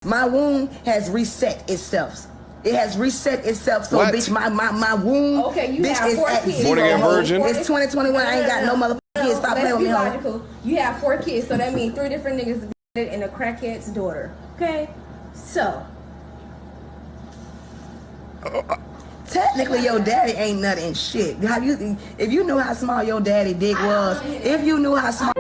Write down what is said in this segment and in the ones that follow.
My wound has reset itself. It has reset itself. So, What? bitch, my wound. Okay, you bitch, have is 4 at kids. zero. Born again virgin? It's 2021. I ain't got no motherfucking kids. Stop playing with me, hoe. Logical. You have 4 kids, so that means 3 different niggas and a crackhead's daughter. Okay, so. Technically, your daddy ain't nothing shit. If you knew how small your daddy dick was, if you knew how small.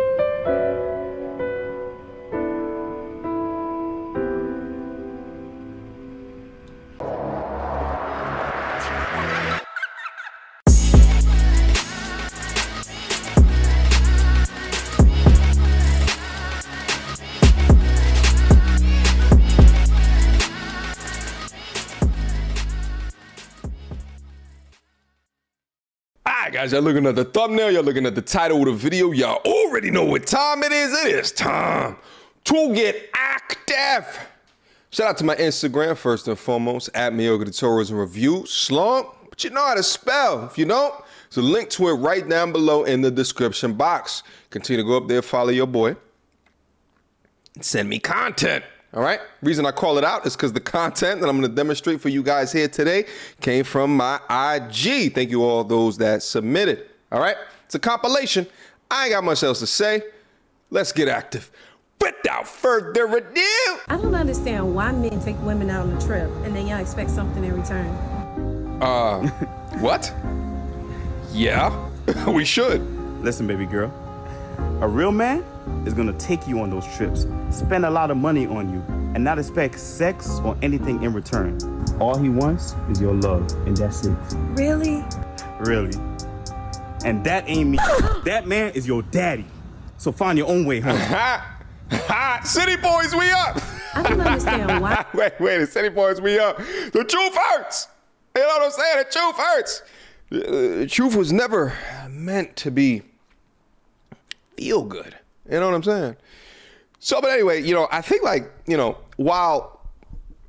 Alright guys, y'all looking at the thumbnail, y'all looking at the title of the video, y'all already know what time it is. It is time to get active. Shout out to my Instagram, first and foremost, at Mediocre Tutorials and Reviews. Slump, but you know how to spell. If you don't, there's a link to it right down below in the description box. Continue to go up there, follow your boy, and send me content. All right. Reason I call it out is because the content that I'm going to demonstrate for you guys here today came from my IG. Thank you all those that submitted. All right. It's a compilation. I ain't got much else to say. Let's get active. Without further ado. I don't understand why men take women out on a trip and then y'all expect something in return. What? Yeah, we should. Listen, baby girl, a real man is gonna take you on those trips, spend a lot of money on you, and not expect sex or anything in return. All he wants is your love, and that's it. Really? Really. And that ain't me. That man is your daddy. So find your own way home. Ha! City boys, we up. I don't understand why. Wait, City boys, we up. The truth hurts. You know what I'm saying? The truth hurts. The truth was never meant to be feel good. You know what I'm saying? So, but anyway, you know, I think like, you know, while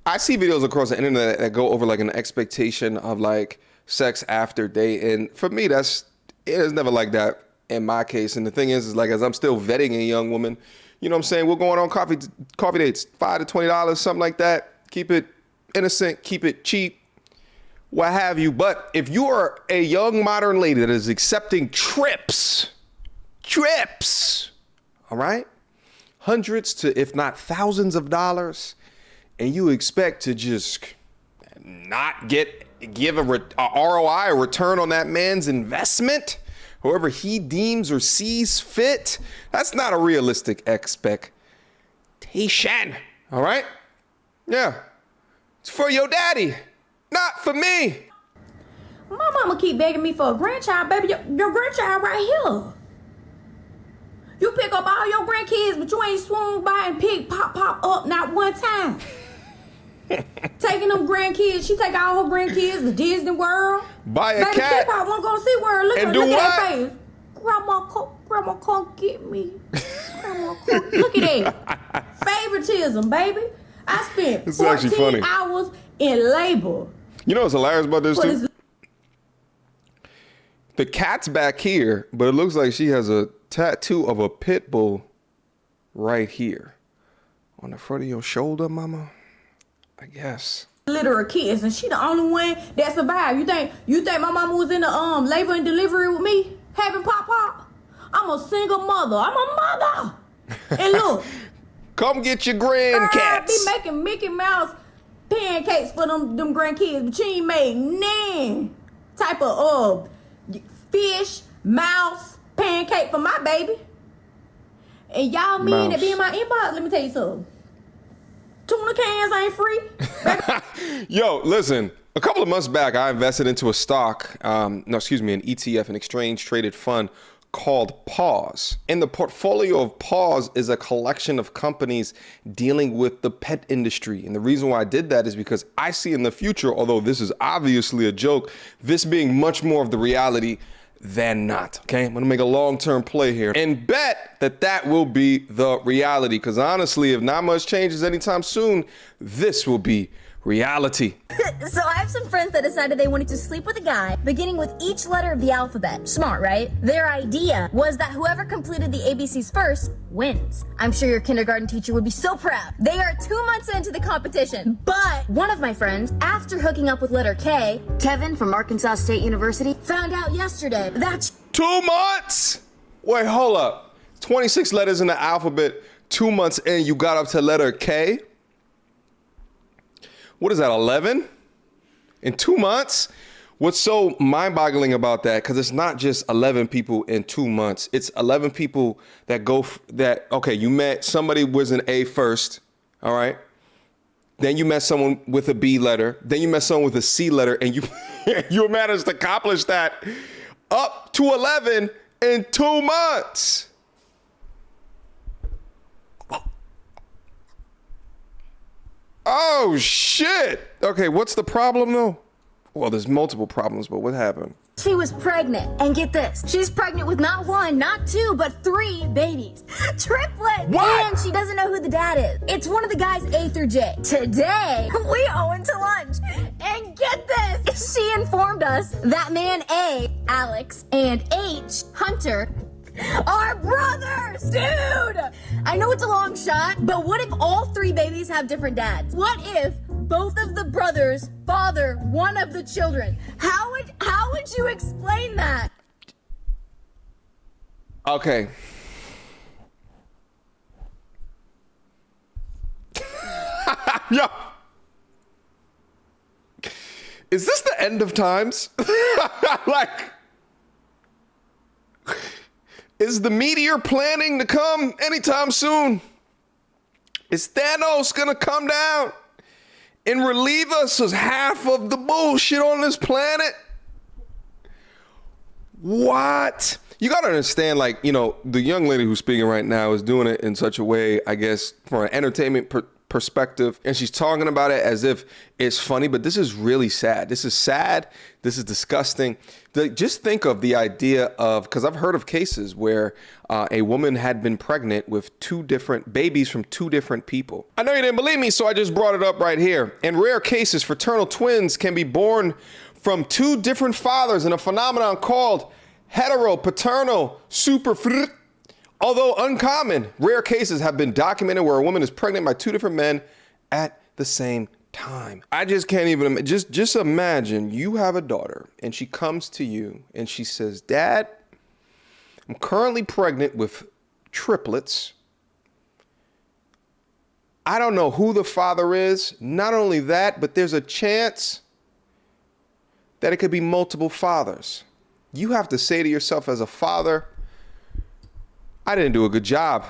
I see videos across the internet that go over like an expectation of like sex after date, and for me, it is never like that in my case. And the thing is like, as I'm still vetting a young woman, you know what I'm saying? We're going on coffee dates, $5 to $20, something like that. Keep it innocent, keep it cheap, what have you. But if you are a young modern lady that is accepting trips, all right? Hundreds to, if not thousands of dollars, and you expect to just not give a ROI, a return on that man's investment, however he deems or sees fit, that's not a realistic expectation, all right? Yeah, it's for your daddy, not for me. My mama keep begging me for a grandchild, baby. Your grandchild right here. You pick up all your grandkids, but you ain't swung by and pick pop up not one time. Taking them grandkids, she take all her grandkids to Disney World. Buy a baby, cat. Baby, wanna go see World. Look and at do look what? at that face. Grandma, come get me. Grandma, come. Look at that. Favoritism, baby. I spent This is actually 14 funny. hours in labor. You know what's hilarious about this For too? this- The cat's back here, but it looks like she has a tattoo of a pit bull right here. On the front of your shoulder, mama? I guess. Litter of kids, and she the only one that survived. You think my mama was in the labor and delivery with me having pop? I'm a single mother. I'm a mother. And look, Come get your I grandcats. be making Mickey Mouse pancakes for them grandkids, but you ain't made none type of fish mouse pancake for my baby. And y'all men that be in my inbox, let me tell you something. Tuna cans ain't free. Yo, listen, a couple of months back, I invested into a stock, an ETF, an exchange traded fund called Pause. And the portfolio of Pause is a collection of companies dealing with the pet industry. And the reason why I did that is because I see in the future, although this is obviously a joke, this being much more of the reality than not, okay? I'm gonna make a long-term play here and bet that will be the reality, because honestly, if not much changes anytime soon, this will be reality. So I have some friends that decided they wanted to sleep with a guy beginning with each letter of the alphabet. Smart, right? Their idea was that whoever completed the ABCs first wins. I'm sure your kindergarten teacher would be so proud. They are 2 months into the competition, but one of my friends, after hooking up with letter K, Kevin from Arkansas State University, found out yesterday that 2 months? Wait, hold up. 26 letters in the alphabet, 2 months in, you got up to letter K? What is that, 11? In 2 months? What's so mind-boggling about that, because it's not just 11 people in 2 months. It's 11 people that okay, you met somebody was an A first, all right? Then you met someone with a B letter. Then you met someone with a C letter, and you managed to accomplish that up to 11 in 2 months. Oh, shit. Okay, what's the problem, though? Well, there's multiple problems, but what happened? she was pregnant. And get this, she's pregnant with not one, not two, but 3 babies. Triplets! What? And she doesn't know who the dad is. It's one of the guys A through J. Today, we went to lunch. And get this, she informed us that man A, Alex, and H, Hunter, are brothers! Dude! I know it's a long shot, but what if all 3 babies have different dads? What if both of the brothers father one of the children? How would you explain that? Okay. Yo. Is this the end of times? Like, is the meteor planning to come anytime soon? Is Thanos gonna come down and relieve us of half of the bullshit on this planet? What? You gotta understand, like, you know, the young lady who's speaking right now is doing it in such a way, I guess, from an entertainment perspective, and she's talking about it as if it's funny, but this is really sad. This is sad. This is disgusting. Just think of the idea of, because I've heard of cases where a woman had been pregnant with 2 different babies from 2 different people. I know you didn't believe me, so I just brought it up right here. In rare cases, fraternal twins can be born from 2 different fathers in a phenomenon called heteropaternal superfr. Although uncommon, rare cases have been documented where a woman is pregnant by 2 different men at the same time. I just can't even, just imagine you have a daughter and she comes to you and she says, Dad, I'm currently pregnant with triplets. I don't know who the father is. Not only that, but there's a chance that it could be multiple fathers. You have to say to yourself as a father, I didn't do a good job.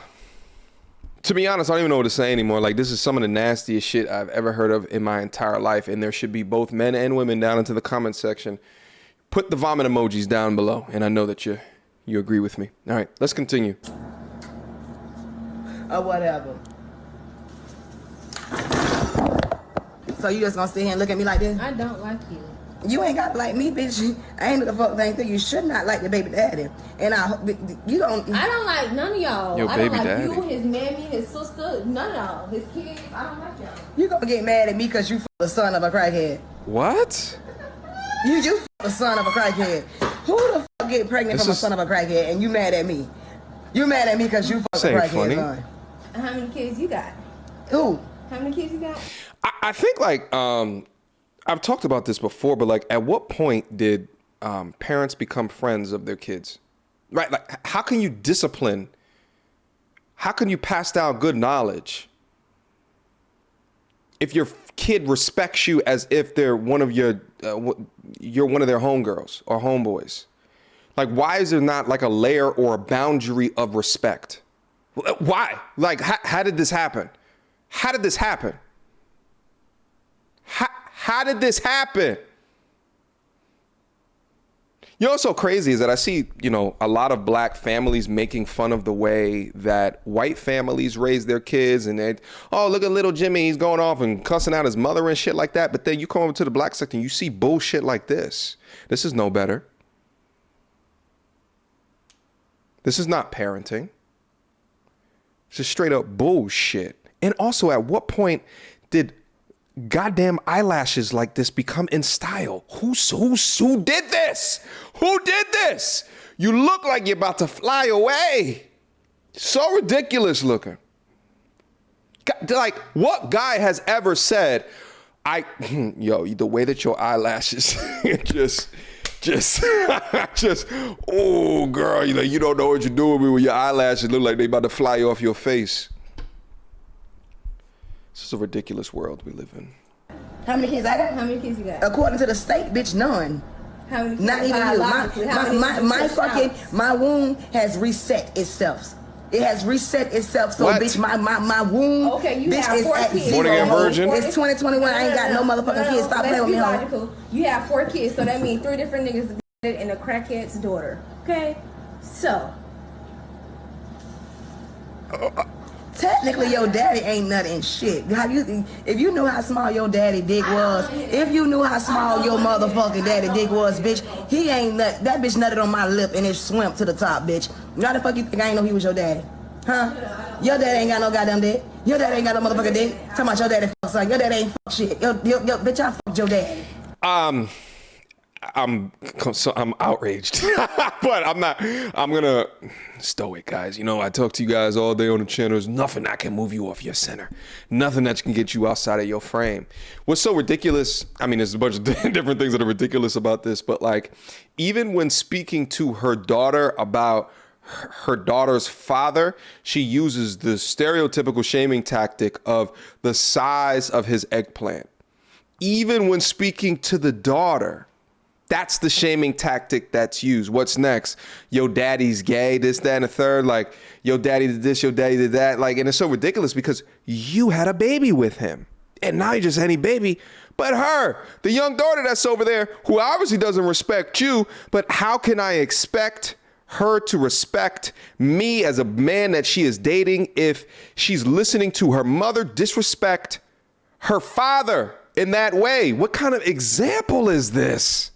To be honest, I don't even know what to say anymore. Like, this is some of the nastiest shit I've ever heard of in my entire life. And there should be both men and women down into the comment section. Put the vomit emojis down below. And I know that you agree with me. All right, let's continue. Or whatever. So you just gonna sit here and look at me like this? I don't like you. You ain't got to like me, bitch. I ain't the fuck thing thing. You should not like your baby daddy. And you don't. I don't like none of y'all. Your I don't baby like daddy. you, his mammy, his sister, none of y'all. His kids, I don't like y'all. You gonna get mad at me because you the son of a crackhead. What? You the son of a crackhead. Who the fuck get pregnant from a son of a crackhead and you mad at me? You mad at me because you fuck a ain't crackhead funny. son. How many kids you got? Who? How many kids you got? I think, like, I've talked about this before, but, like, at what point did parents become friends of their kids? Right? Like, how can you discipline? How can you pass down good knowledge if your kid respects you as if they're one of you're one of their homegirls or homeboys? Like, why is there not like a layer or a boundary of respect? Why? Like, how did this happen? How did this happen? How did this happen? You know what's so crazy is that I see, you know, a lot of black families making fun of the way that white families raise their kids, and they, oh, look at little Jimmy, he's going off and cussing out his mother and shit like that. But then you come over to the black section, you see bullshit like this. This is no better. This is not parenting. It's just straight up bullshit. And also, at what point did goddamn eyelashes like this become in style? Who did this? Who did this? You look like you're about to fly away. So ridiculous looking. Like, what guy has ever said, yo, the way that your eyelashes just, oh girl, you don't know what you're doing with your eyelashes look like they about to fly off your face. This is a ridiculous world we live in. How many kids I got? How many kids you got? According to the state, bitch, none. How many kids? Not even you. My womb has reset itself. It has reset itself. So What? bitch, my womb. Okay, you bitch have is 4 at kids. zero. Born again virgin? It's 2021. I ain't got no motherfucking kids. Stop playing with me, Let's be hoe. logical. You have 4 kids, so that means 3 different niggas and a crackhead's daughter. Okay, so. Technically, your daddy ain't nothing shit. If you knew how small your daddy dick was, if you knew how small your motherfucking daddy dick was, bitch, he ain't nut. That bitch nutted on my lip and it swam to the top, bitch. Why the fuck you think I ain't know he was your daddy? Huh? Your daddy ain't got no goddamn dick. Your daddy ain't got no motherfucking dick. Talking about your daddy fuck son. Your daddy ain't fuck shit. Yo, bitch, I fucked your daddy. I'm outraged, but I'm not. I'm gonna stow it, guys. I talk to you guys all day on the channel. There's nothing that can move you off your center. Nothing that can get you outside of your frame. What's so ridiculous? I mean, there's a bunch of different things that are ridiculous about this, but like, even when speaking to her daughter about her daughter's father, she uses the stereotypical shaming tactic of the size of his eggplant. Even when speaking to the daughter, that's the shaming tactic that's used. What's next? Yo, daddy's gay, this, that, and the third. Like, yo, daddy did this, yo, daddy did that. Like, and it's so ridiculous because you had a baby with him. And now you're just any baby. But her, the young daughter that's over there, who obviously doesn't respect you, but how can I expect her to respect me as a man that she is dating if she's listening to her mother disrespect her father in that way? What kind of example is this?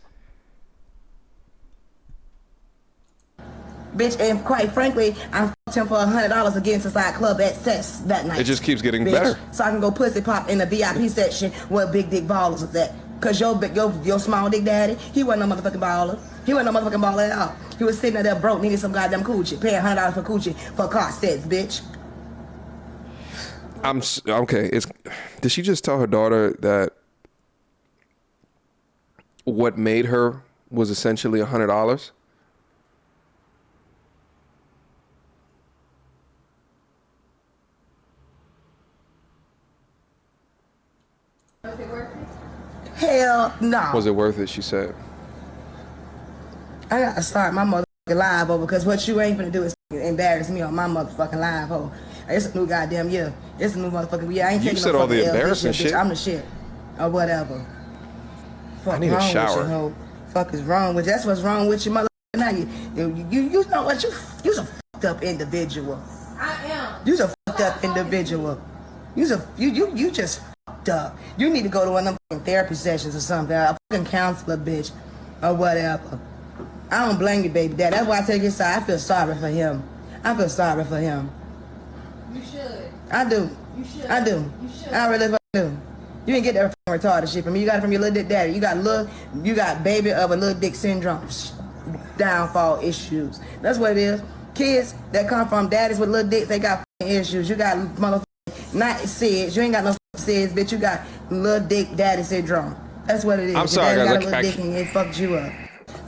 Bitch, and quite frankly, I fucked him for $100 to get into side club access that night. It just keeps getting bitch, better. So I can go pussy pop in the VIP section where big dick ballers was at. Cause your small dick daddy, he wasn't no motherfucking baller. He wasn't no motherfucking baller at all. He was sitting there broke, needing some goddamn coochie, paying $100 for coochie for car sets, bitch. Okay. Did she just tell her daughter that what made her was essentially $100? Was it worth it? Hell no. Was it worth it? She said. I gotta start my motherfucking live over because what you ain't gonna do is embarrass me on my motherfucking live hoe. It's a new goddamn year. It's a new motherfucking year. I ain't taking said no all the fucking L embarrassing this year, shit. bitch. I'm the shit. Or whatever. Fuck need a wrong shower. With you, hoe. Fuck is wrong with you. That's what's wrong with you, motherfucker. Now you know what? You's a fucked up individual. I am. You's a fucked up individual. You just fucked up. You need to go to one of them fucking therapy sessions or something. A fucking counselor, bitch. Or whatever. I don't blame you, baby dad. That's why I take his side. I feel sorry for him. I feel sorry for him. You should. I do. You should. I do. You should. I really fucking do. You didn't get that from retarded shit from me. You got it from your little dick daddy. You got baby of a little dick syndrome. Downfall issues. That's what it is. Kids that come from daddies with little dicks, they got fucking issues. You got motherfucking not SIDS. You ain't got no SIDS, bitch. You got little dick daddy syndrome. That's what it is. I'm sorry, your daddy guys. got a little dick and it fucked you up.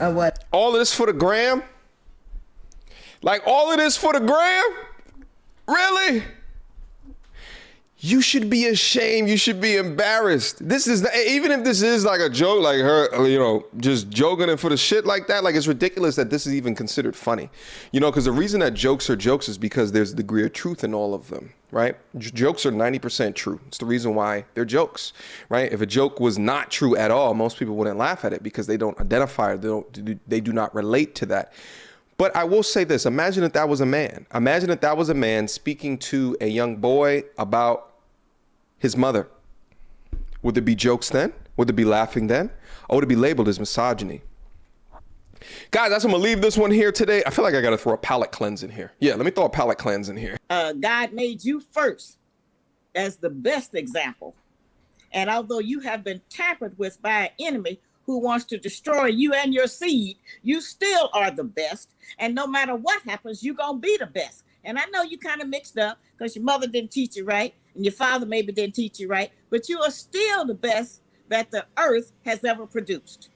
Or what? All of this for the gram? Like all of this for the gram? Really? You should be ashamed. You should be embarrassed. This is even if this is like a joke, like her, just joking and for the shit like that. Like it's ridiculous that this is even considered funny, because the reason that jokes are jokes is because there's a degree of truth in all of them, right? Jokes are 90% true. It's the reason why they're jokes, right? If a joke was not true at all, most people wouldn't laugh at it because they don't identify it. They do not relate to that. But I will say this, imagine if that was a man. Imagine if that was a man speaking to a young boy about his mother. Would there be jokes then? Would there be laughing then? Or would it be labeled as misogyny? Guys, that's I'm gonna leave this one here today. I feel like I gotta throw a palate cleanse in here. Yeah, let me throw a palate cleanse in here. God made you first as the best example. And although you have been tampered with by an enemy who wants to destroy you and your seed, you still are the best. And no matter what happens, you're going to be the best. And I know you kind of mixed up because your mother didn't teach you right and your father maybe didn't teach you right, but you are still the best that the earth has ever produced.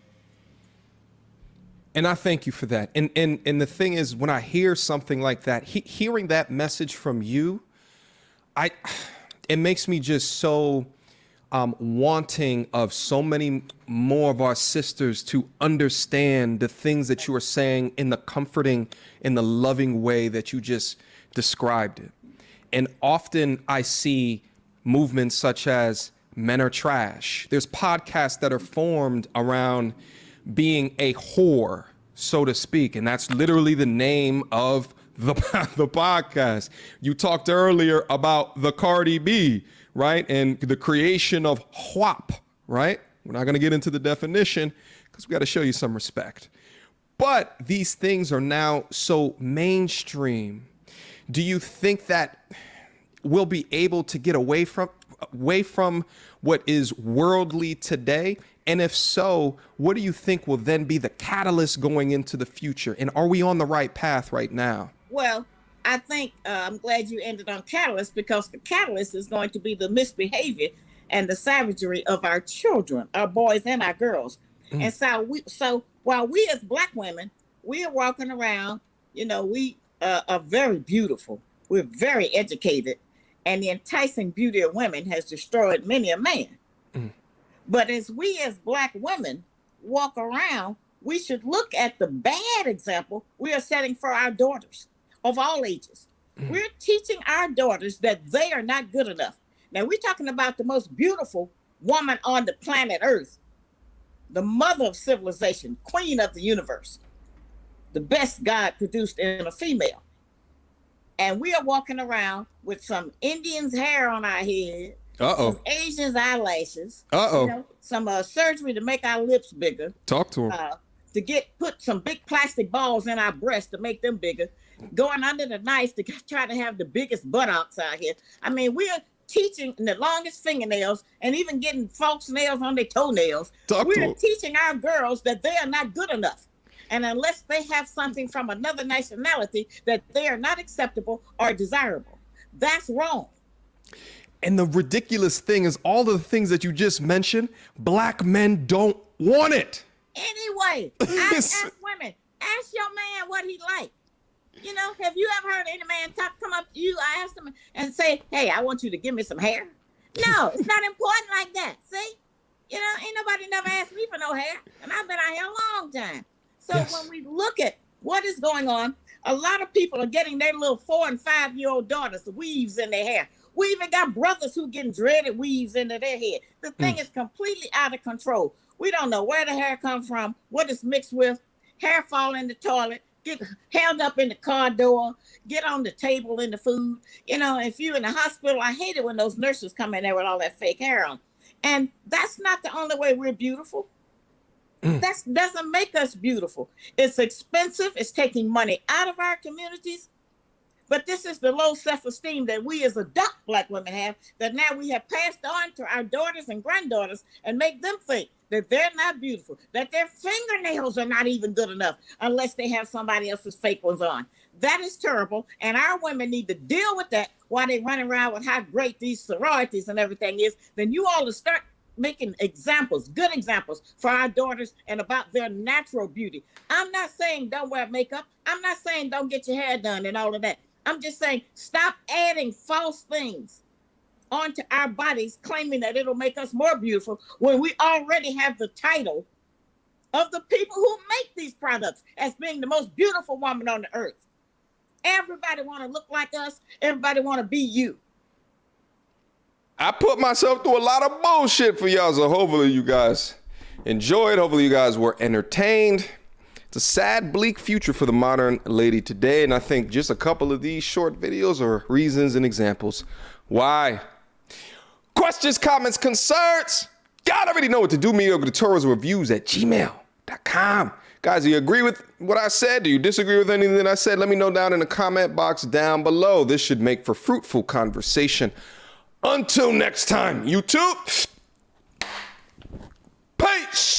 And I thank you for that. And the thing is, when I hear something like that, hearing that message from you, it makes me just so wanting of so many more of our sisters to understand the things that you are saying in the comforting, in the loving way that you just described it. And often I see movements such as Men Are Trash. There's podcasts that are formed around being a whore, so to speak. And that's literally the name of the podcast. You talked earlier about the Cardi B, right? And the creation of WAP, right? We're not going to get into the definition because we got to show you some respect. But these things are now so mainstream. Do you think that we'll be able to get away from what is worldly today? And if so, what do you think will then be the catalyst going into the future? And are we on the right path right now? Well, I think I'm glad you ended on catalyst, because the catalyst is going to be the misbehavior and the savagery of our children, our boys and our girls. And so while we as Black women, we are walking around, we are very beautiful. We're very educated. And the enticing beauty of women has destroyed many a man. But as we as Black women walk around, we should look at the bad example we are setting for our daughters of all ages. We're teaching our daughters that they are not good enough. Now, we're talking about the most beautiful woman on the planet Earth, the mother of civilization, queen of the universe, the best God produced in a female. And we are walking around with some Indians' hair on our head, some Asians' eyelashes, some surgery to make our lips bigger. Talk to them. To put some big plastic balls in our breasts to make them bigger, going under the knife to try to have the biggest buttocks out here. I mean, we are teaching the longest fingernails and even getting false nails on their toenails. We are teaching our girls that they are not good enough. And unless they have something from another nationality, that they are not acceptable or desirable. That's wrong. And the ridiculous thing is, all the things that you just mentioned, Black men don't want it. Anyway, ask women. Ask your man what he like. Have you ever heard any man come up to you, ask him and say, hey, I want you to give me some hair? No, it's not important like that. See? Ain't nobody never asked me for no hair. And I've been out here a long time. So when we look at what is going on, a lot of people are getting their little 4- and 5-year-old daughters weaves in their hair. We even got brothers who getting dreaded weaves into their head. The thing is completely out of control. We don't know where the hair comes from, what it's mixed with. Hair fall in the toilet, get held up in the car door, get on the table in the food. If you're in the hospital, I hate it when those nurses come in there with all that fake hair on. And that's not the only way we're beautiful. That doesn't make us beautiful. It's expensive. It's taking money out of our communities. But this is the low self-esteem that we as adult Black women have, that now we have passed on to our daughters and granddaughters and make them think that they're not beautiful, that their fingernails are not even good enough unless they have somebody else's fake ones on. That is terrible. And our women need to deal with that while they run around with how great these sororities and everything is. Then you all to start making examples, good examples for our daughters and about their natural beauty. I'm not saying don't wear makeup. I'm not saying don't get your hair done and all of that. I'm just saying stop adding false things onto our bodies, claiming that it'll make us more beautiful when we already have the title of the people who make these products as being the most beautiful woman on the earth. Everybody want to look like us. Everybody want to be you. I put myself through a lot of bullshit for y'all, so hopefully you guys enjoyed. Hopefully you guys were entertained. It's a sad, bleak future for the modern lady today, and I think just a couple of these short videos are reasons and examples why. Questions, comments, concerns? Y'all already know what to do. Mediocre tutorials reviews at gmail.com. Guys, do you agree with what I said? Do you disagree with anything that I said? Let me know down in the comment box down below. This should make for fruitful conversation. Until next time, YouTube, Peace.